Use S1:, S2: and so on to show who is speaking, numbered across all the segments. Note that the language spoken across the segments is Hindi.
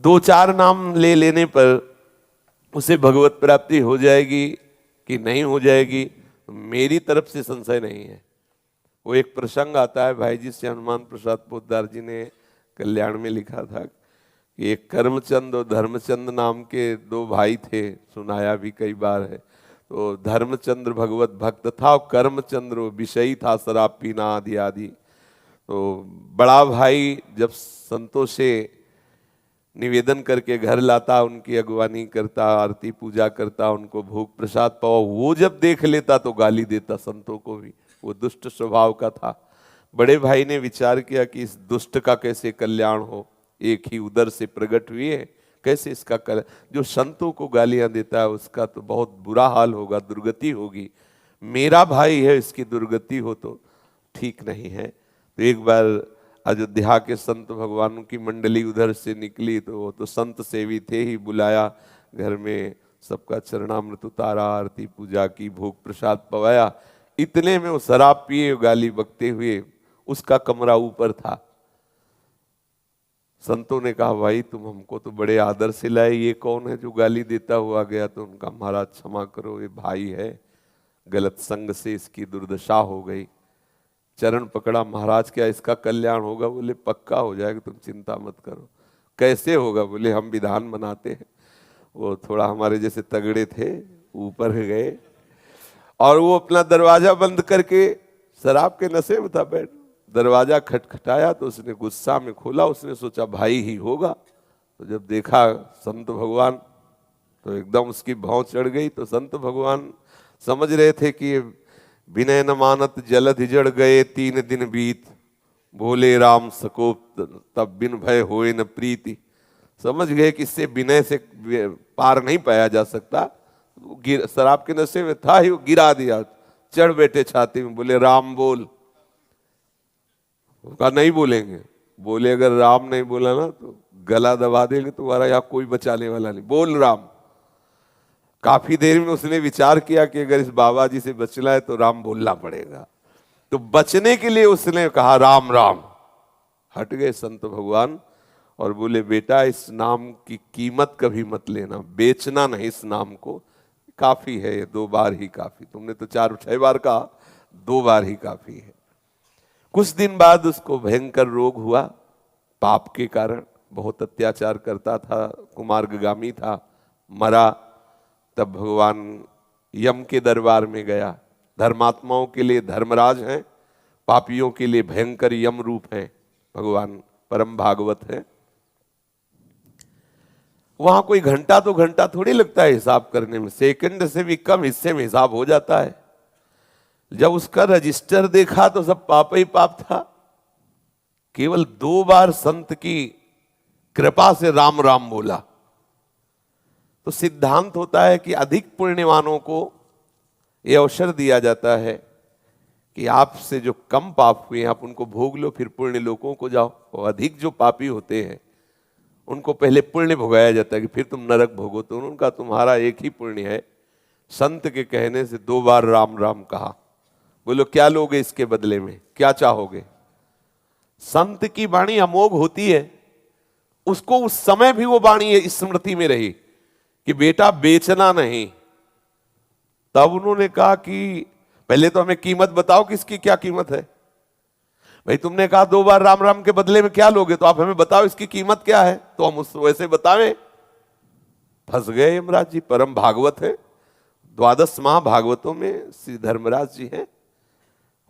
S1: दो चार नाम ले लेने पर उसे भगवत प्राप्ति हो जाएगी कि नहीं हो जाएगी, मेरी तरफ से संशय नहीं है। वो एक प्रसंग आता है, भाई जी से हनुमान प्रसाद पोद्दार जी ने कल्याण में लिखा था कि एक कर्मचंद और धर्मचंद नाम के दो भाई थे, सुनाया भी कई बार है। तो धर्मचंद्र भगवत भक्त था और कर्मचंद्र विषयी था, शराब पीना आदि आदि। तो बड़ा भाई जब संतों से निवेदन करके घर लाता, उनकी अगवानी करता, आरती पूजा करता, उनको भोग प्रसाद पाओ, वो जब देख लेता तो गाली देता संतों को भी। वो दुष्ट स्वभाव का था। बड़े भाई ने विचार किया कि इस दुष्ट का कैसे कल्याण हो, एक ही उदर से प्रकट हुई है, कैसे इसका जो संतों को गालियां देता है उसका तो बहुत बुरा हाल होगा, दुर्गति होगी। मेरा भाई है, इसकी दुर्गति हो तो ठीक नहीं है। तो एक बार अयोध्या के संत भगवानों की मंडली उधर से निकली, तो वो तो संत सेवी थे ही, बुलाया घर में, सबका चरणामृत उतारा, आरती पूजा की, भोग प्रसाद पवाया। इतने में वो शराब पिए गाली बकते हुए, उसका कमरा ऊपर था। संतों ने कहा भाई तुम हमको तो बड़े आदर से लाए, ये कौन है जो गाली देता हुआ गया? तो उनका महाराज क्षमा करो, ये भाई है, गलत संग से इसकी दुर्दशा हो गई। चरण पकड़ा, महाराज क्या इसका कल्याण होगा? बोले पक्का हो जाएगा, तुम चिंता मत करो। कैसे होगा? बोले हम विधान बनाते हैं। वो थोड़ा हमारे जैसे तगड़े थे, ऊपर गए और वो अपना दरवाजा बंद करके, शराब के नशे में था बैठ, दरवाजा खटखटाया तो उसने गुस्सा में खोला। उसने सोचा भाई ही होगा, तो जब देखा संत भगवान तो एकदम उसकी भौं चढ़ गई। तो संत भगवान समझ रहे थे कि विनय न मानत जलधि हिजड़ गए 3 दिन बीत, भोले राम सकोप तब बिन भय होए न प्रीति। समझ गए कि इससे विनय से पार नहीं पाया जा सकता। शराब के नशे में था ही, वो गिरा दिया, चढ़ बैठे छाती में, बोले राम बोल। कहा नहीं बोलेंगे। बोले अगर राम नहीं बोला ना तो गला दबा देंगे, तुम्हारा यहाँ कोई बचाने वाला नहीं, बोल राम। काफी देर में उसने विचार किया कि अगर इस बाबा जी से बचना है तो राम बोलना पड़ेगा। तो बचने के लिए उसने कहा राम राम। हट गए संत भगवान और बोले बेटा इस नाम की कीमत कभी मत लेना, बेचना नहीं इस नाम को, काफी है, 2 बार ही काफी। तुमने तो 4-6 बार कहा, 2 बार ही काफी है। कुछ दिन बाद उसको भयंकर रोग हुआ, पाप के कारण, बहुत अत्याचार करता था, कुमार्गामी था, मरा। तब भगवान यम के दरबार में गया। धर्मात्माओं के लिए धर्मराज हैं, पापियों के लिए भयंकर यम रूप हैं। भगवान परम भागवत है। वहां कोई घंटा तो घंटा थोड़ी लगता है हिसाब करने में, सेकंड से भी कम हिस्से में हिसाब हो जाता है। जब उसका रजिस्टर देखा तो सब पाप ही पाप था। केवल 2 बार संत की कृपा से राम राम बोला। तो सिद्धांत होता है कि अधिक पुण्यवानों को यह अवसर दिया जाता है कि आपसे जो कम पाप हुए आप उनको भोग लो, फिर पुण्य लोकों को जाओ। और अधिक जो पापी होते हैं उनको पहले पुण्य भोगाया जाता है कि फिर तुम नरक भोगो। तो उनका तुम्हारा एक ही पुण्य है। संत के कहने से 2 बार राम राम कहा। बोलो क्या लोगे इसके बदले में, क्या चाहोगे? संत की वाणी अमोघ होती है। उसको उस समय भी वो वाणी स्मृति में रही कि बेटा बेचना नहीं। तब उन्होंने कहा कि पहले तो हमें कीमत बताओ कि इसकी क्या कीमत है। भाई तुमने कहा 2 बार राम राम के बदले में क्या लोगे, तो आप हमें बताओ इसकी कीमत क्या है, तो हम उस वैसे बतावें। फंस गए यमराज जी। परम भागवत है, 12 महाभागवतों में श्री धर्मराज जी हैं।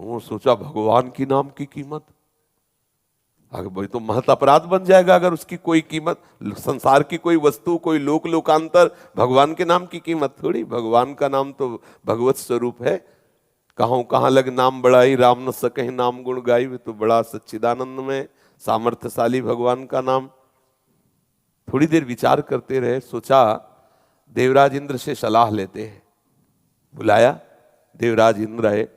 S1: वो सोचा भगवान की नाम की कीमत, अगर भाई तो महत अपराध बन जाएगा अगर उसकी कोई कीमत, संसार की कोई वस्तु, कोई लोक लोकांतर, भगवान के नाम की कीमत थोड़ी। भगवान का नाम तो भगवत स्वरूप है। कहाँ कहाँ लग नाम बड़ाई, राम न सके नाम गुण गाई। तो बड़ा सच्चिदानंद में सामर्थ्यशाली भगवान का नाम। थोड़ी देर विचार करते रहे, सोचा देवराज इंद्र से सलाह लेते हैं। बुलाया, देवराज इंद्र आए।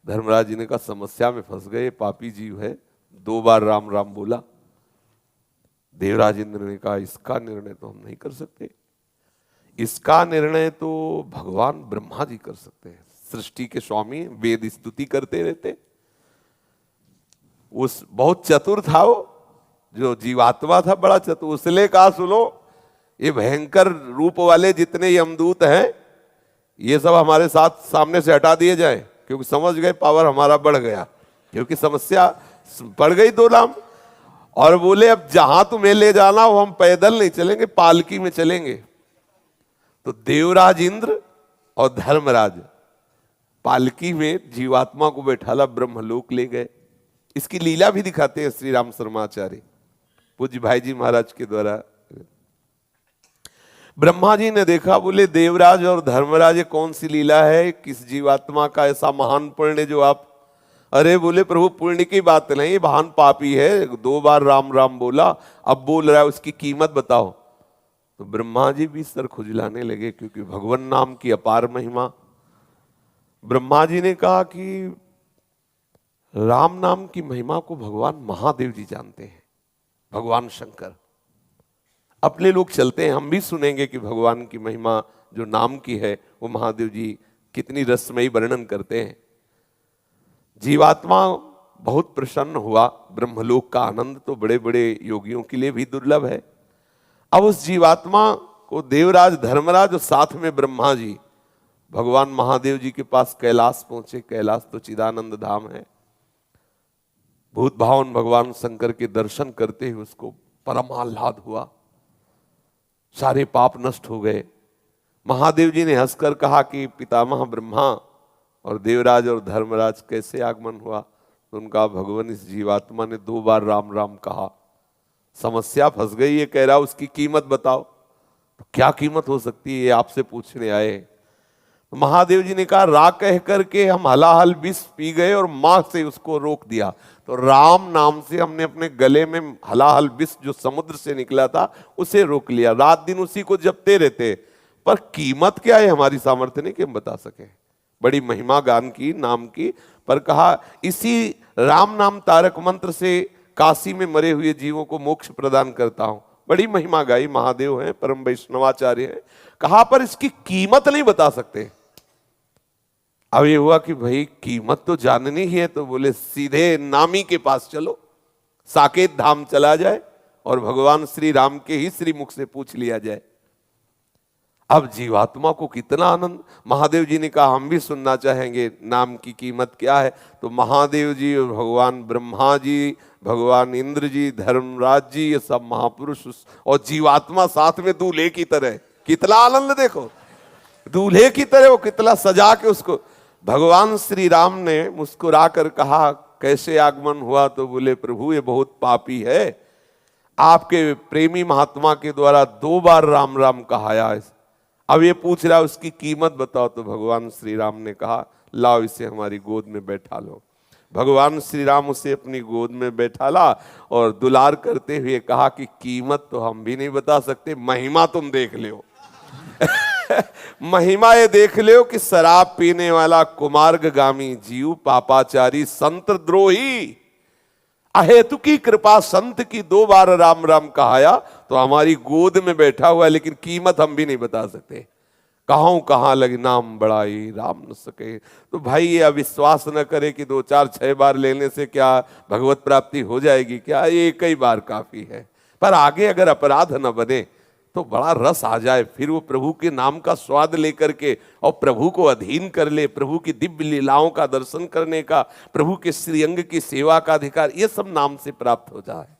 S1: धर्मराज जी ने कहा समस्या में फंस गए, पापी जीव है, 2 बार राम राम बोला। देवराज इंद्र ने कहा इसका निर्णय तो हम नहीं कर सकते, इसका निर्णय तो भगवान ब्रह्मा जी कर सकते हैं, सृष्टि के स्वामी, वेद स्तुति करते रहते। उस बहुत चतुर था वो। जो जीवात्मा था बड़ा चतुर, उसने कहा सुनो ये भयंकर रूप वाले जितने यमदूत हैं ये सब हमारे साथ सामने से हटा दिए जाएं, क्योंकि समझ गए पावर हमारा बढ़ गया, क्योंकि समस्या बढ़ गई 2 नाम। और बोले अब जहां तुम्हें ले जाना हो हम पैदल नहीं चलेंगे, पालकी में चलेंगे। तो देवराज इंद्र और धर्मराज पालकी में जीवात्मा को बैठाला ब्रह्मलोक ले गए। इसकी लीला भी दिखाते हैं श्री राम शर्माचार्य पूज्य भाई जी महाराज के द्वारा। ब्रह्मा जी ने देखा, बोले देवराज और धर्मराज कौन सी लीला है, किस जीवात्मा का ऐसा महान पुण्य जो आप, अरे बोले प्रभु पुण्य की बात नहीं, महान पापी है, 2 बार राम राम बोला, अब बोल रहा है, उसकी कीमत बताओ। तो ब्रह्मा जी भी सर खुजलाने लगे, क्योंकि भगवान नाम की अपार महिमा। ब्रह्मा जी ने कहा कि राम नाम की महिमा को भगवान महादेव जी जानते हैं, भगवान शंकर। अपने लोग चलते हैं, हम भी सुनेंगे कि भगवान की महिमा जो नाम की है वो महादेव जी कितनी रसमयी वर्णन करते हैं। जीवात्मा बहुत प्रसन्न हुआ, ब्रह्मलोक का आनंद तो बड़े बड़े योगियों के लिए भी दुर्लभ है। अब उस जीवात्मा को देवराज धर्मराज और साथ में ब्रह्मा जी भगवान महादेव जी के पास कैलाश पहुंचे। कैलाश तो चिदानंद धाम है। भूत भावन भगवान शंकर के दर्शन करते हुए उसको परम आह्लाद हुआ, सारे पाप नष्ट हो गए। महादेव जी ने हंसकर कहा कि पितामह ब्रह्मा और देवराज और धर्मराज कैसे आगमन हुआ। तो उनका भगवान इस जीवात्मा ने 2 बार राम राम कहा, समस्या फंस गई, ये कह रहा उसकी कीमत बताओ। तो क्या कीमत हो सकती है ये आपसे पूछने आए। तो महादेव जी ने कहा रा कह करके हम हलाहल विष पी गए और मां से उसको रोक दिया। तो राम नाम से हमने अपने गले में हलाहल विष जो समुद्र से निकला था उसे रोक लिया, रात दिन उसी को जपते रहते। पर कीमत क्या है हमारी सामर्थ्य नहीं कि हम बता सके। बड़ी महिमा गान की नाम की, पर कहा इसी राम नाम तारक मंत्र से काशी में मरे हुए जीवों को मोक्ष प्रदान करता हूं। बड़ी महिमा गाई, महादेव हैं, परम वैष्णवाचार्य हैं। कहा पर इसकी कीमत नहीं बता सकते। अब ये हुआ कि भाई कीमत तो जाननी ही है, तो बोले सीधे नामी के पास चलो, साकेत धाम चला जाए और भगवान श्री राम के ही श्री मुख से पूछ लिया जाए। अब जीवात्मा को कितना आनंद। महादेव जी ने कहा हम भी सुनना चाहेंगे, नाम की कीमत क्या है। तो महादेव जी और भगवान ब्रह्मा जी, भगवान इंद्र जी, धर्मराज जी, ये सब महापुरुष और जीवात्मा साथ में दूल्हे की तरह, कितना आनंद देखो, दूल्हे की तरह वो कितना सजा के उसको। भगवान श्री राम ने मुस्कुरा कर कहा कैसे आगमन हुआ। तो बोले प्रभु ये बहुत पापी है, आपके प्रेमी महात्मा के द्वारा 2 बार राम राम कहाया। अब ये पूछ रहा है उसकी कीमत बताओ। तो भगवान श्री राम ने कहा लाओ इसे हमारी गोद में बैठा लो। भगवान श्री राम उसे अपनी गोद में बैठा ला और दुलार करते हुए कहा कि कीमत तो हम भी नहीं बता सकते, महिमा तुम देख लो। महिमा ये देख लो कि शराब पीने वाला कुमार्गामी जीव, पापाचारी, संत द्रोही, अहेतु की कृपा संत की 2 बार राम राम कहाया तो हमारी गोद में बैठा हुआ है, लेकिन कीमत हम भी नहीं बता सकते। कहाँ लगी नाम बड़ाई राम न सके। तो भाई ये अविश्वास न करे कि 2 4 6 बार लेने से क्या भगवत प्राप्ति हो जाएगी, क्या ये कई बार काफी है। पर आगे अगर अपराध न बने तो बड़ा रस आ जाए, फिर वो प्रभु के नाम का स्वाद लेकर के और प्रभु को अधीन कर ले, प्रभु की दिव्य लीलाओं का दर्शन करने का, प्रभु के श्रीअंग की सेवा का अधिकार, ये सब नाम से प्राप्त हो जाए।